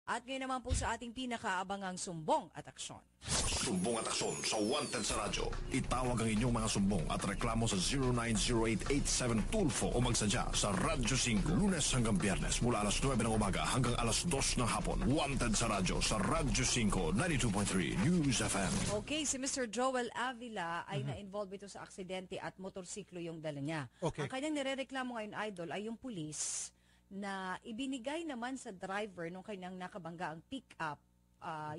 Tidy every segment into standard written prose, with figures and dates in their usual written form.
At ngayon naman po sa ating pinakaabangang sumbong at aksyon. Sumbong at aksyon sa Wanted sa Radyo. Itawag ang inyong mga sumbong at reklamo sa 0908-87-TULFO o magsadya sa Radyo 5, Lunes hanggang Biyernes mula alas 9 ng umaga hanggang alas 2 ng hapon. Wanted sa Radyo sa Radyo 5, 92.3 News FM. Okay, si Mr. Joel Avila ay na-involve ito sa aksidente at motorsiklo yung dala niya. Okay. Ang kanyang nirereklamo ngayon, Idol, ay yung pulis na ibinigay naman sa driver nung kanyang nakabangga ang pick-up,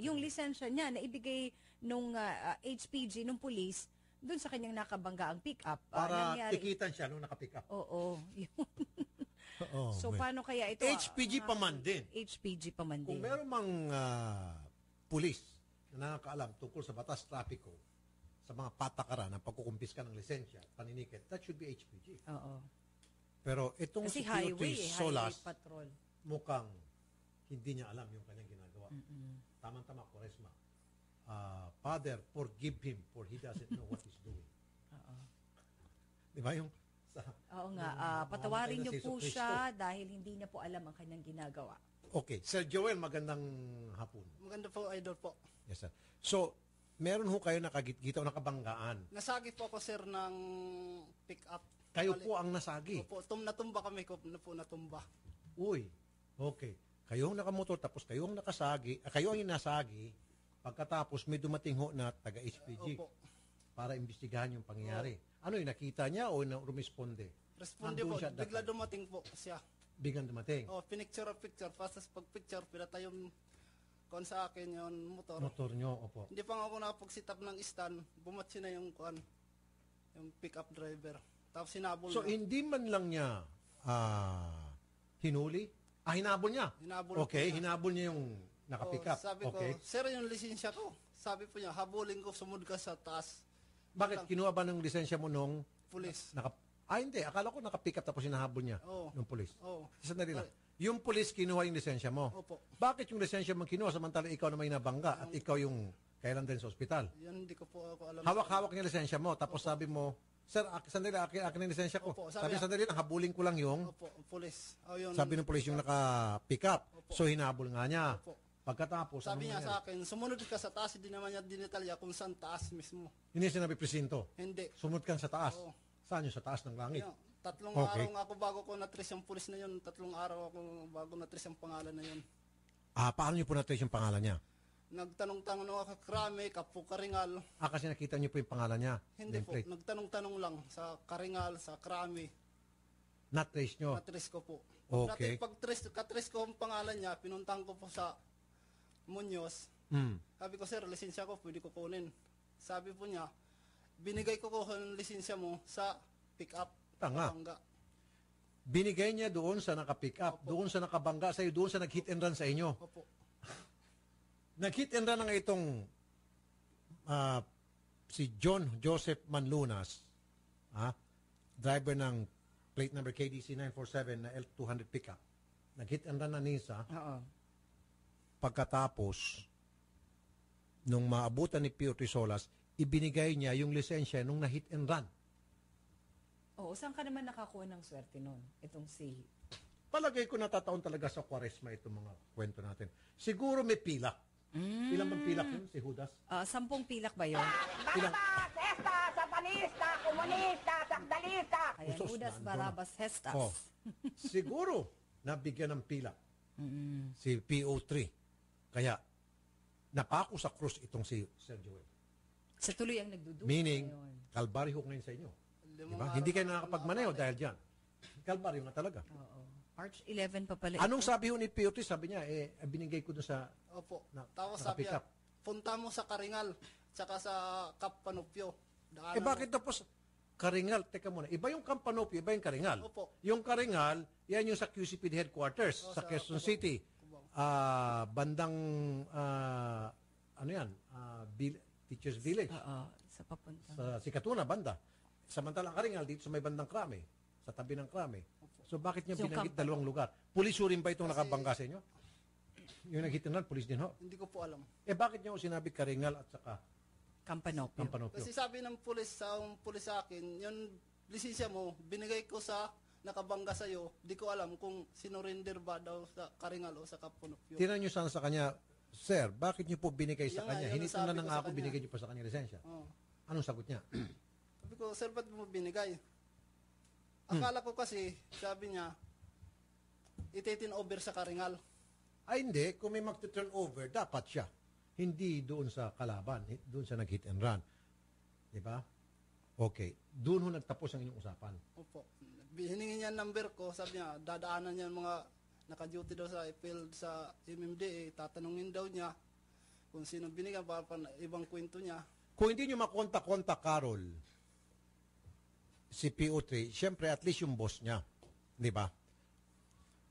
yung lisensya niya na ibigay nung HPG, nung pulis, dun sa kanyang nakabangga ang pick-up. Para tikitan siya nung nakapick up. Oo. Oh, so, paano kaya ito? HPG pa man din. HPG pa man din. Kung meron mang pulis na nakakaalam tungkol sa batas trapiko, sa mga patakaran ng pagkukumpiska ng lisensya, paninikit, that should be HPG. Oo. Pero itong Kasi security highway Solas, patrol. mukhang hindi niya alam yung kanyang ginagawa. Tama-tama, Quaresma. Father, forgive him for he doesn't know what he's doing. Di ba yung... Oo nga, patawarin niyo po siya dahil hindi niya po alam ang kanyang ginagawa. Okay. Sir Joel, magandang hapon. Maganda po, Idol po. Yes, sir. So, meron ho kayo nakagit-gita o nakabanggaan. Nasagi po ako, sir, ng pick-up. Kayo po ang nasagi. Opo, natumba kami ko na po natumba. Uy, okay. Kayo ang nakamotor, tapos kayo ang nakasagi, kayo ang inasagi, pagkatapos may dumating ho na taga-HPG Opo. para imbestigahan yung pangyayari. Ano yung nakita niya o rumisponde? Responde Nandun po, siya at that bigla time. dumating po siya. Biglang dumating. Oh, picture. Pastas pag-picture, pinatay yung kuan sa akin, yung motor. Motor nyo, opo. Hindi pa nga ako nakapag-sit up ng stand, bumatsi na yung kuan, yung pick-up driver. Tapos sinabol So, na. hindi man lang niya hinuli? Hinabol niya? Hinabol okay, po niya. hinabol niya yung nakapick up. Sabi okay. ko, sir, yung lisensya ko. Sabi po niya, habulin ko, sumud ka sa taas. Bakit? Kinuha ba ng lisensya mo nung... Pulis. Hindi. Akala ko nakapick up tapos hinahabol niya yung pulis. Oo. Sandali lang. Yung pulis kinuha yung lisensya mo. Opo. Bakit yung lisensya mo kinuha samantala ikaw na may nabangga at ikaw yung kailan din sa ospital? Yan, hindi ko po ako alam. Hawak-hawak niya lisensya mo tapos sabi mo, sir, sandali, akin yung lisensya ko. Opo, sabi sandali lang, habulin ko lang yung... Opo, pulis. Yun, Sabi ng pulis yung naka-pick up. Opo. So hinabol nga niya. Opo. Pagkatapos, Sabi niya nangyari? sa akin, sumunod ka sa taas, hindi naman niya dinitalya kung saan taas mismo. Hindi sinabi presinto. Hindi. Sumunod ka sa taas. Oo. Saan yung sa taas ng langit? Yun, tatlong Okay. araw nga ako bago ko na-trace yung pulis na yun. Tatlong araw ako bago na-trace yung pangalan na yun. Paano niyo po na-trace yung pangalan niya? Nagtanong-tanong ako kay Krame, Kapu Karingal. Kasi nakita niyo po yung pangalan niya. Hindi po, Nameplate. nagtanong-tanong lang sa Karingal, sa Krame. Na-trace niyo. Na-trace ko po. Okay. Pag-trace ko ang pangalan niya, pinuntahan ko po sa Muñoz. Sabi ko, sir, lisensya ko, pwede ko kunin. Sabi po niya, binigay ko yung lisensya mo sa pick-up. Tanga. Kapangga. Binigay niya doon sa naka-pick up, doon sa nakabangga sa'yo, doon sa nag-hit and run sa inyo. Opo. Nag-hit and run na nga itong si John Joseph Manlunas, driver ng plate number KDC 947 na L200 pickup. Nag-hit and run na Nisa. Oo. Pagkatapos, nung maabutan ni Pio Trisolas, ibinigay niya yung lisensya nung na-hit and run. Oo, saan ka naman nakakuha ng swerte nun? Itong si... Palagay ko natataon talaga sa Quaresma itong mga kwento natin. Siguro may pilak. Ilang bang pilak yun, si Judas? 10 pilak ba yun? Ilang? Sesta, satanista, komunista, sakdalista. Kaya Usos, Judas nandun Barabas Hestas. Oh, siguro nabigyan ng pilak si PO3. Kaya napako sa krus itong si Sir Joel. Sa tuloy ang nagdududa Meaning, ngayon. kalbaryo ngayon sa inyo. Limang Diba? araw Hindi kayo na nakakapagmaneho dahil dyan. Kalbaryo nga talaga. Oo. March 11 pa pala. Anong sabi ho ni PO3? Sabi niya, binigay ko dun sa... Opo. naka-pick Tapos sabi niya, up. punta mo sa Karingal, tsaka sa Kap Panupyo. Daanan bakit mo. tapos Karingal? Teka muna, iba yung Campanopio, iba yung Karingal. Opo. Yung Karingal, yan yung sa QCPD headquarters, sa Quezon Cubao. City. Cubao. Bandang, ano yan, Teachers Village. Oo, sa papunta. Sa Sikatuna, banda. Samantalang Karingal, dito sa may bandang Krame, sa tabi ng Krame. So bakit niya So, binanggit Camp- dalawang lugar? Puliso rin ba itong nakabangga sa inyo? Yung naghitin pulis din ho? Hindi ko po alam. Bakit niyo sinabi Karingal at saka Campanopio. Campanopio? Kasi sabi ng pulis sa akin, yung lisensya mo, binigay ko sa nakabangga sa'yo, di ko alam kung sinurrender ba daw sa Karingal o sa Kapunopyo. Tinan nyo sana sa kanya, Sir, bakit nyo po binigay sa Yun nga, kanya? yun ang Hinito sabi na ko ng sa ako, kanya. binigay nyo pa sa kanya lisensya. Oo. Anong sagot niya? Sabi ko, sir, ba't mo binigay? Akala ko kasi, sabi niya, ititin over sa Karingal. Ay hindi, kung may mag-turn over, dapat siya. Hindi doon sa kalaban, doon sa nag-hit and run. Di ba? Okay. Doon ho nagtapos ang inyong usapan. Opo. Hiningi niya ang number ko, sabi niya, dadaanan niya mga naka-duty daw sa field sa MMDA, tatanungin daw niya kung sino binigyan para ibang kwento niya. Kung hindi nyo makontak-kontak, Carol, si PO3, syempre at least yung boss niya. Di ba?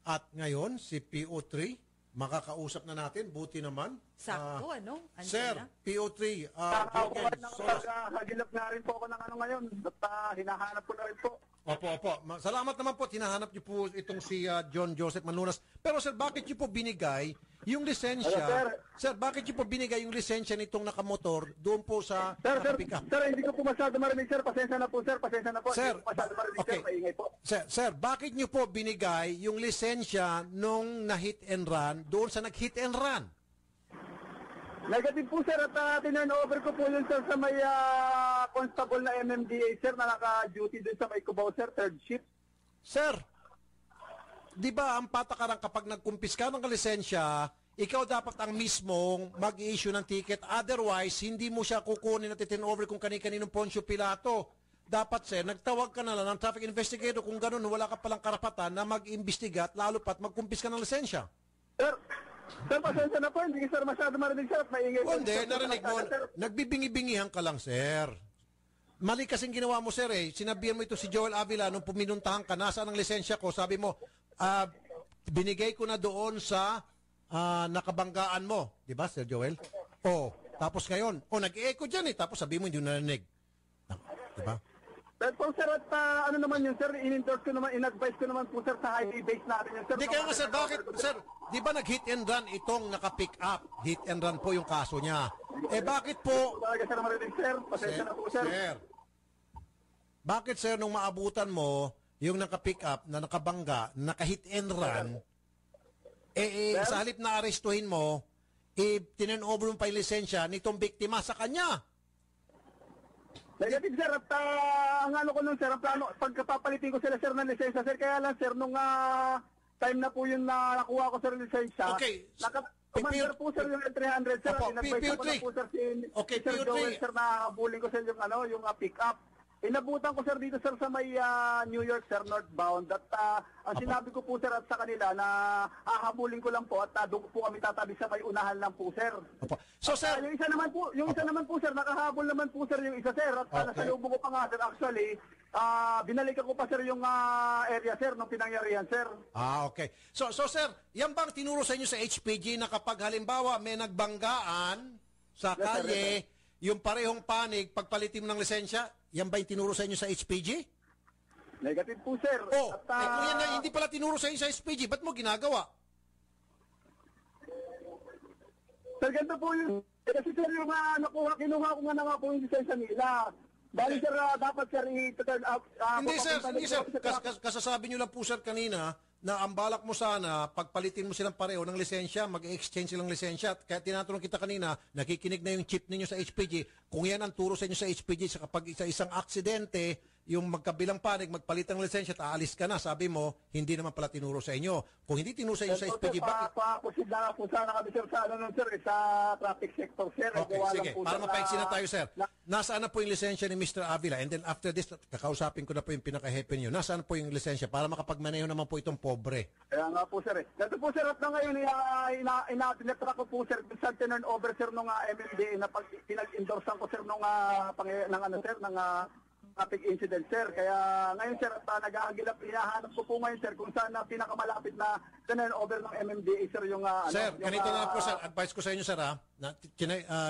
At ngayon, si PO3, makakausap na natin, buti naman. Sakto, ano? Andyan Sir, na. PO3, Nakakawad ng Solas. hagilap na rin po ako ng ano ngayon. At hinahanap ko na rin po. Opo. Salamat naman po. Tinahanap niyo po itong si John Joseph Manunas. Pero sir, bakit niyo po binigay yung lisensya? Hello, Sir, bakit niyo po binigay yung lisensya nitong nakamotor doon po sa Sir, nakapick-up? hindi ko po masyado marinig, sir. Pasensya na po, sir. Pasensya na po. Sir, Hindi ko masyado marinig, okay. sir. Maingay po. Sir, bakit niyo po binigay yung lisensya nung na-hit and run doon sa nag-hit and run? Negative po, sir. At tinurn over ko po yun, sir, sa may constable na MMDA, sir, na naka-duty dun sa may Cubao, sir, third shift. Sir, di ba ang patakaran kapag nagkumpis ka ng lisensya, ikaw dapat ang mismong mag-issue ng ticket. Otherwise, hindi mo siya kukunin at itin over kung kani-kaninong Poncio Pilato. Dapat, sir, nagtawag ka na lang ng traffic investigator kung ganun, wala ka palang karapatan na mag-imbestiga at lalo pat magkumpis ka ng lisensya. Sir, pasensya na po. Hindi ko, sir, masyado marinig, sir. At maingay po. Hindi, narinig mo. Sir, Nagbibingi-bingihan ka lang, sir. Mali kasing ginawa mo, sir, eh. Sinabihan mo ito si Joel Avila nung puminuntahan ka, nasaan ang lisensya ko? Sabi mo, binigay ko na doon sa nakabanggaan mo. Di ba, Sir Joel? Tapos ngayon, nag-echo dyan eh. Tapos sabi mo, hindi mo narinig. Di ba? Pero po, sir, at ano naman yun, sir, in-endorse ko naman, in-advise ko naman po, sir, sa highway base natin yun, sir. Di kaya nga, sir, bakit, sir, di ba nag-hit and run itong naka-pick up? Hit and run po yung kaso niya. Bakit po, Talaga, sir, marinig, sir. Pasensya na po, sir. Bakit, sir, nung maabutan mo, yung naka-pick up, na nakabangga, naka-hit and run, sa halip na arestuhin mo, tinan over mo pa yung lisensya nitong biktima sa kanya. Negative, sir. At ang ano ko nun, sir, ang plano, pagkapapalitin ko sila, sir, ng lisensya, sir, kaya lang, sir, nung time na po yun na nakuha ko, sir, lisensya, Okay. Commander po, sir, yung L300, sir. Opo, In-advise ko na po, sir, Okay, Sir PO3. Joel, sir, na habulin ko, sir, yung pick-up. Inabutan ko, sir, dito, sir, sa may New York, sir, northbound. At ang sinabi ko po, sir, at sa kanila na hahabulin ko lang po at doon po kami tatabi sa may unahan lang po, sir. Opo. So, sir, Yung isa naman po, sir, nakahabol naman po, sir, yung isa, sir. At Okay. nasa loob ko pa nga, sir, actually, binalikan ko pa, sir, yung area, sir, nung pinangyarihan, sir. okay. So, sir, yan bang tinuro sa inyo sa HPG na kapag halimbawa may nagbanggaan sa Yes, sir, kalye, yung parehong panig, pagpalitin mo ng lisensya, yan ba yung tinuro sa inyo sa HPG? Negative po, sir. At, kung yan na hindi pala tinuro sa inyo sa HPG, ba't mo ginagawa? Sir, ganito po yun. Kasi, sir, yung kinuha ko nga po yung lisensya nila. Bali, sir, dapat, sir, i-turn out. Hindi, sir. Kasasabi nyo lang po, sir, kanina, na ang balak mo sana, pagpalitin mo silang pareho ng lisensya, mag-exchange silang lisensya. Kaya tinatanong kita kanina, nakikinig na yung chip ninyo sa HPG. Kung yan ang turo sa inyo sa HPG, sa kapag sa isang aksidente, yung magkabilang panig, magpalit ng lisensya at aalis ka na, sabi mo, hindi naman pala tinuro sa inyo. Kung hindi tinuro sa inyo sa HPG, bakit? Pakusid na po sana kami, sir, sa sir, sa traffic sector, sir. Okay, Gawa sige. lang po, Para sir, mapaiksi na tayo, sir. Nasaan na po yung lisensya ni Mr. Avila? And then after this, kakausapin ko na po yung pinaka-hepe niyo. Nasaan po yung lisensya? Para makapagmaneho naman po itong pobre. Kaya nga po, sir. Ganito po, sir, at na ngayon, tinatra ko po, sir, sa turn over, sir, nung MMDA na pag pinag-endorsean ko, sir, nung traffic incident, sir. Kaya ngayon, sir, at nag-aagilap, hinahanap ko po ngayon, sir, kung saan na pinakamalapit na turn over ng MMDA, sir, yung Sir, ganito na po, sir. Advice ko sa inyo, sir,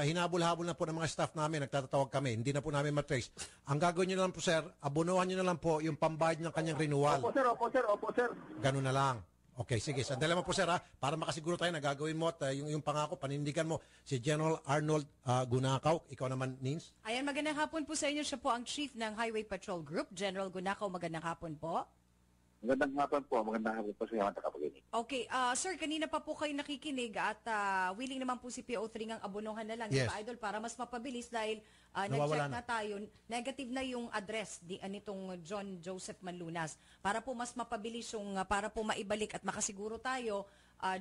hinabol-habol na po ng mga staff namin, nagtatatawag kami, hindi na po namin matrace. Ang gagawin nyo na lang po, sir, abunuhan nyo na lang po yung pambayad ng kanyang renewal. Opo, sir. Ganun na lang. Okay, sige. Sandali mo po, sir, para makasiguro tayo na gagawin mo at yung pangako, panindigan mo si General Arnold Gunakaw. Ikaw naman, Nins. Ayan, magandang hapon po sa inyo. Siya po ang Chief ng Highway Patrol Group, General Gunakaw. Magandang hapon po. Magandang hapon po. Magandang hapon po sa mga tagapaginig. Okay, sir, kanina pa po kayo nakikinig at willing naman po si PO3 ng abonohan na lang, Yes. di ba, Idol, para mas mapabilis dahil Nawawala nag-check na tayo, negative na yung address nitong John Joseph Manlunas. Para po mas mapabilis yung, para po maibalik at makasiguro tayo,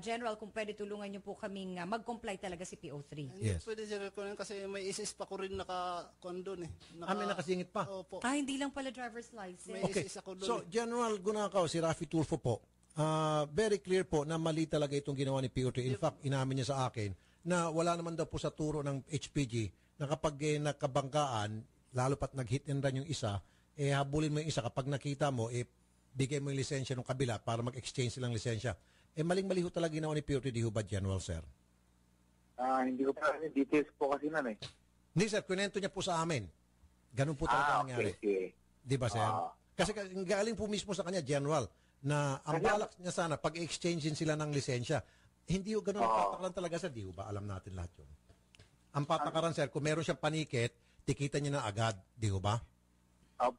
General, kung pwede tulungan niyo po kaming mag-comply talaga si PO3. Hindi Yes. pwede sir kunin kasi may isis pa ko rin naka-condon eh. May nakasingit pa. Opo. Hindi lang pala driver's license. May Okay. isis ako doon. So, General Gunakaw, si Rafi Tulfo po, very clear po na mali talaga itong ginawa ni PO3. In fact, inamin niya sa akin na wala naman daw po sa turo ng HPG na kapag nakabanggaan, lalo pat nag-hit and run yung isa, habulin mo yung isa. Kapag nakita mo, bigay mo yung lisensya ng kabila para mag-exchange silang lisensya. Maling-mali ho talaga ginawa ni PO3, di ho ba, General, sir? Hindi ko pa yung details po kasi nun eh. Hindi, sir. Kunento niya po sa amin. Ganun po talaga nangyari. Okay. Di ba, sir? Kasi galing po mismo sa kanya, General, na ang balak niya sana, pag-exchangein sila ng lisensya. Hindi ho ganun ang patakaran talaga, sir. Di ho ba? Alam natin lahat yun. Ang patakaran, sir, kung meron siyang panikit, tikita niya na agad. Di ho ba?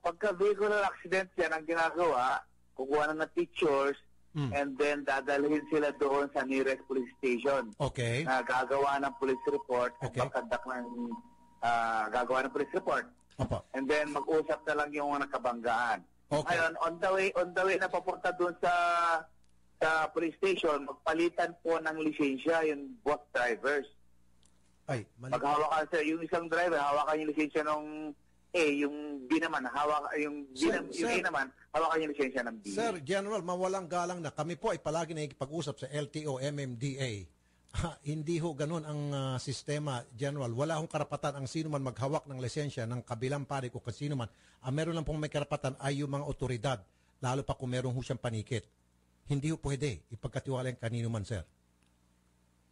Pagka vehicular accident yan ang ginagawa, kukuha na ng pictures, and then dadalhin sila doon sa nearest police station. Okay. Na gagawa ng police report at Okay. magkandak ng gagawa ng police report. Opo. And then mag-usap na lang yung mga nakabanggaan. Okay. Ngayon, on the way na papunta doon sa police station, magpalitan po ng lisensya yung both drivers. Ay, mali. Maghawakan sir, yung isang driver, hawakan yung lisensya ng A, yung B naman, yung Sir, A naman, hawakan yung lisensya ng B. Sir, General, mawalang galang na kami po ay palagi nakikipag-usap sa LTO, MMDA. Hindi ho ganun ang sistema, General. Wala hong karapatan ang sino man maghawak ng lisensya ng kabilang parig o kasino man. Ang meron lang pong may karapatan ay yung mga otoridad, lalo pa kung meron ho siyang panikit. Hindi ho pwede ipagkatiwala yung kanino man, sir.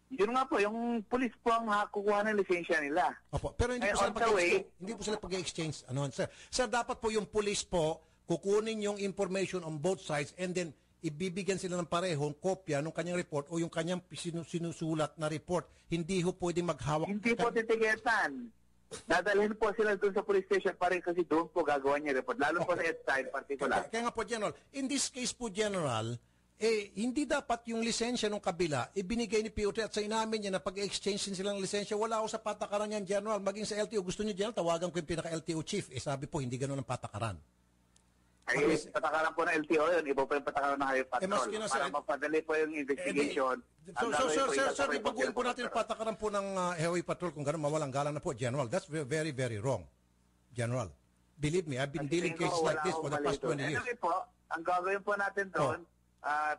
Yun nga po, yung police po ang kukuha ng lisensya nila. Opo, pero hindi Eh, po sila on the way- hindi po sila pag-exchange. Ano, sir? Sir, dapat po yung police po kukunin yung information on both sides and then ibibigyan sila ng parehong kopya ng kanyang report o yung kanyang sinusulat na report. Hindi ho pwedeng maghawak. Hindi po titigetan. Dadalhin po sila doon sa police station pa rin kasi doon po gagawa niya report. Lalo po sa EDSA in particular. Kaya nga po, General, in this case po, General, hindi dapat yung lisensya ng kabila ibinigay ni PO3 at sa inamin niya na pag-exchange sila ng lisensya, wala ako sa patakaran yan, General. Maging sa LTO, gusto niyo, General, tawagan ko yung pinaka-LTO chief. Sabi po, hindi ganun ang patakaran. Ay, patakaran po ng LTO yun. Iba po yung patakaran ng Highway Patrol. maski na, sir, Para mapadali po yung investigation. Sir, ibaguhin po natin yung patakaran po ng Highway Patrol kung ganun, mawalang galang na po, General. That's very, very wrong, General. Believe me, I've been dealing cases like this for the past 20 years. Anyway po, ang gagawin po natin doon,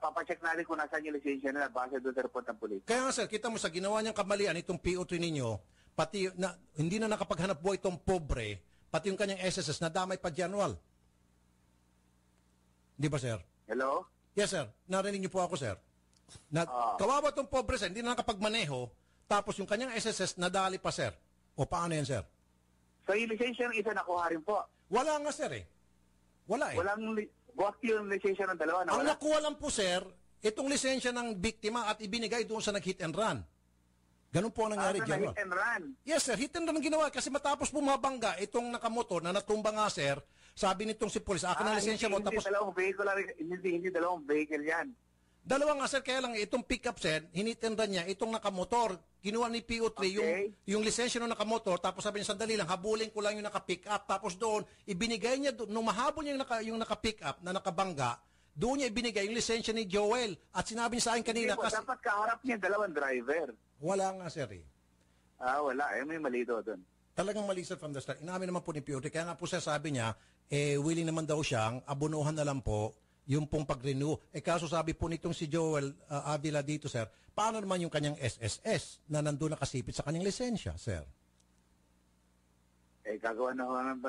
papacheck natin kung nasaan yung lisensya nila base doon sa report ng police. Kaya nga, sir, kita mo sa ginawa niyang kamalian itong PO3 ninyo, pati na, hindi na nakapaghanap buhay itong pobre, pati yung kanyang SSS, nadamay pa, General. Di ba, sir? Hello? Yes, sir. Narinig niyo po ako, sir. Kawawa itong pobre, sir. Hindi na nakapagmaneho. Tapos yung kanyang SSS, nadali pa, sir. O paano yan, sir? So yung lisensya ng isa nakuha rin po. Wala nga, sir, eh. Wala, eh. Buwak yung lisensya ng dalawa na Ang wala. nakuha lang po, sir, itong lisensya ng biktima at ibinigay doon sa nag-hit and run. Ganun po ang nangyari, General. Hit and run. Yes, sir. Hit and run ang ginawa. Kasi matapos bumabangga, itong nakamotor na natumba nga, sir, sabi nitong si police, akin ang lisensya mo. Tapos, Hindi dalawang vehicle yan. dalawa nga, sir, kaya lang itong pick-up, sir, hinit and run niya, itong nakamotor. Kinuha ni PO3 yung lisensya ng nakamotor, tapos sabi niya, sandali lang, habulin ko lang yung naka-pick up. Tapos doon, ibinigay niya, nung mahabol niya yung naka-pick up na nakabangga, doon niya ibinigay yung lisensya ni Joel. At sinabi niya sa akin kanina, Hindi po, kasi dapat kaharap niya dalawang driver. wala nga, sir, eh. Wala. May mali doon. Talagang mali, sir, from the start. Inamin naman po ni PO3. Kaya nga po, sir, sabi niya, willing naman daw siyang abonuhan na lang po yung pong pag-renew. Kaso sabi po nitong si Joel Avila dito, sir, paano naman yung kanyang SSS na nandun nakasipit sa kanyang lisensya, sir? Gagawa na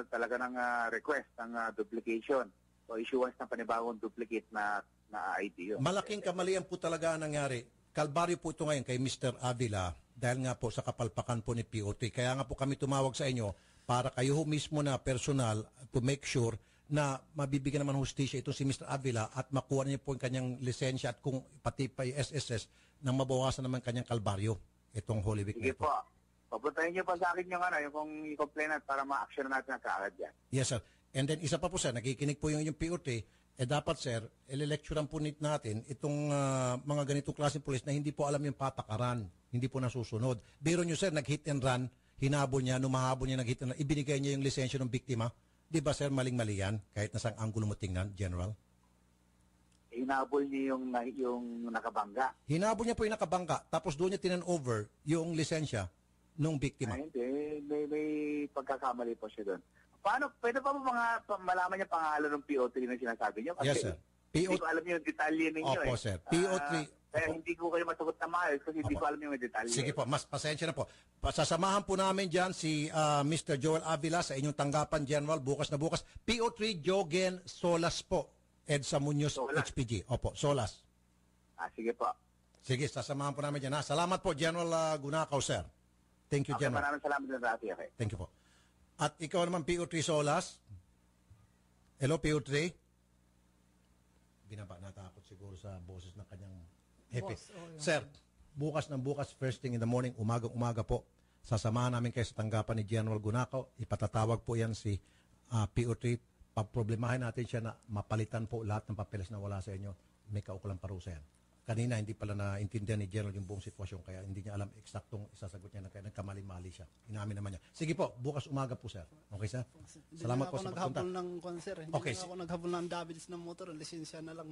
talaga ng request ng duplication o issuance ng panibagong duplicate na ID yun. Malaking kamalian po talaga ang nangyari. Kalbaryo po ito ngayon kay Mr. Avila dahil nga po sa kapalpakan po ni PO3. Kaya nga po kami tumawag sa inyo para kayo mismo na personal to make sure na mabibigyan naman hustisya itong si Mr. Avila at makuha niya po yung kanyang lisensya at kung pati pa yung SSS nang mabawasan naman kanyang kalbaryo itong Holy Week Sige na ito. po. Papuntahin niyo pa sa akin yung kung i-complain at para ma-action natin ang kaagad yan. Yes, sir. And then isa pa po, sir, nakikinig po yung PO3. dapat sir, ele-lecturean po natin itong mga ganitong klaseng pulis na hindi po alam yung patakaran, hindi po nasusunod. Biro nyo sir, nag-hit and run, hinabol niya, numahabol niya, nag-hit and run, ibinigay niya yung lisensya ng biktima. Di ba sir, maling-mali yan, kahit nasang anggulo mo tingnan, General? Hinabol niya yung nakabangga. Hinabol niya po yung nakabangga, tapos doon niya tinan-over yung lisensya ng biktima. Ay, hindi. May pagkakamali po siya doon. Paano, pwede pa malaman niya pangalan ng PO3 na sinasabi niyo? Kasi Yes, sir. Hindi ko alam yung detalye ninyo. Opo, sir. PO3. Kaya hindi ko kayo masagot na maayos kasi hindi ko alam yung detalye. Sige po, mas pasensya na po. Sasamahan po namin dyan si Mr. Joel Avila sa inyong tanggapan, General, bukas na bukas. PO3 Jogen Solas po. EDSA Muñoz, Solas. HPG. Opo, Solas. Sige po. Sige, sasamahan po namin dyan. Ha? Salamat po, General Gunakaw, sir. Thank you, Okay, General. maraming salamat din Rafi. Okay. Thank you po. At ikaw naman, PO3 Solas. Hello, PO3. Binaba, natakot siguro sa boses ng kanyang hepe. Sir, bukas ng bukas, first thing in the morning, umagang-umaga po, sasamahan namin kayo sa tanggapan ni General Gunakaw. Ipatatawag po yan si PO3. Pagproblemahin natin siya na mapalitan po lahat ng papeles na wala sa inyo. May kaukulang parusa yan. Kanina, hindi pala naintindihan ni General yung buong sitwasyon, kaya hindi niya alam eksaktong isasagot niya na kaya nagkamali-mali siya. Inamin naman niya. Sige po, bukas umaga po, sir. Okay, sir? Salamat po sa pagpunta. Hindi na ako naghabol ng konser. Hindi Okay, na ako naghabol ng damage ng motor. Lisensya na lang.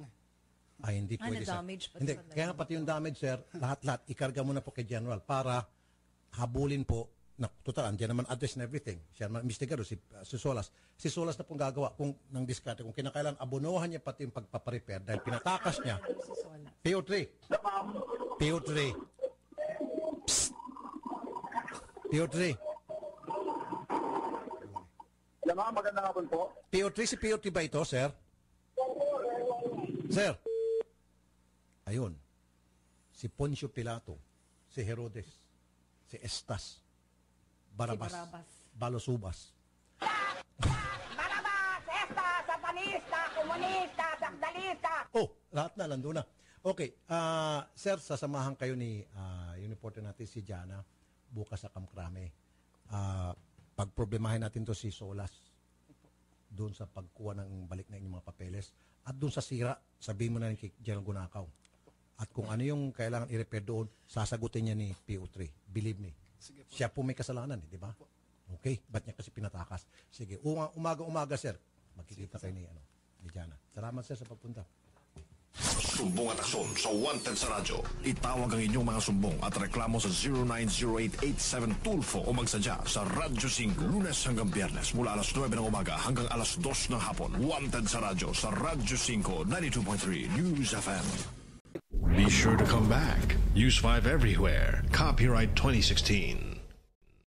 Ay, hindi pwede, sir. damage pati Hindi, pala. kaya nga pati yung damage, sir, lahat-lahat, ikarga mo na po kay General para habulin po, na total, andyan naman address and everything. Siya naman, investigado, si Solas. Si Solas na pong gagawa kung ng diskarte, kung kinakailan, abonohan niya pati yung pagpaparepair dahil pinatakas niya. PO3. PO3. Psst. PO3. Alam mo, magandang hapon po. PO3, si PO3 ba ito, sir? Sir. Ayun. Si Poncio Pilato, si Herodes, si Estas, Barabas, Si Barabas. Balosubas. Barabas, esta, satanista, komunista, sakdalista. Oh, lahat na, nandun na. Okay, sir, sasamahan kayo ni yung reporter natin si Jana bukas sa Kamkrame. Pagproblemahin natin to si Solas doon sa pagkuha ng balik na inyong mga papeles at doon sa sira, sabihin mo na kay General Gunakaw. At kung ano yung kailangan i-repair doon, sasagutin niya ni PO3. Believe me. Siya po may kasalanan, di ba? Okay, ba't niya kasi pinatakas? Sige, umaga-umaga, sir. Magkikita kayo ni Jana. Salamat, sir, sa pagpunta. Sumbong at aksyon sa Wanted sa Radyo. Itawag ang inyong mga sumbong at reklamo sa 0908-87-TULFO o magsadya sa Radyo 5 Lunes hanggang Biyernes mula alas 9 ng umaga hanggang alas 2 ng hapon. Wanted sa Radyo sa Radyo 5 92.3 News FM. Be sure to come back. Use 5 everywhere. Copyright 2016.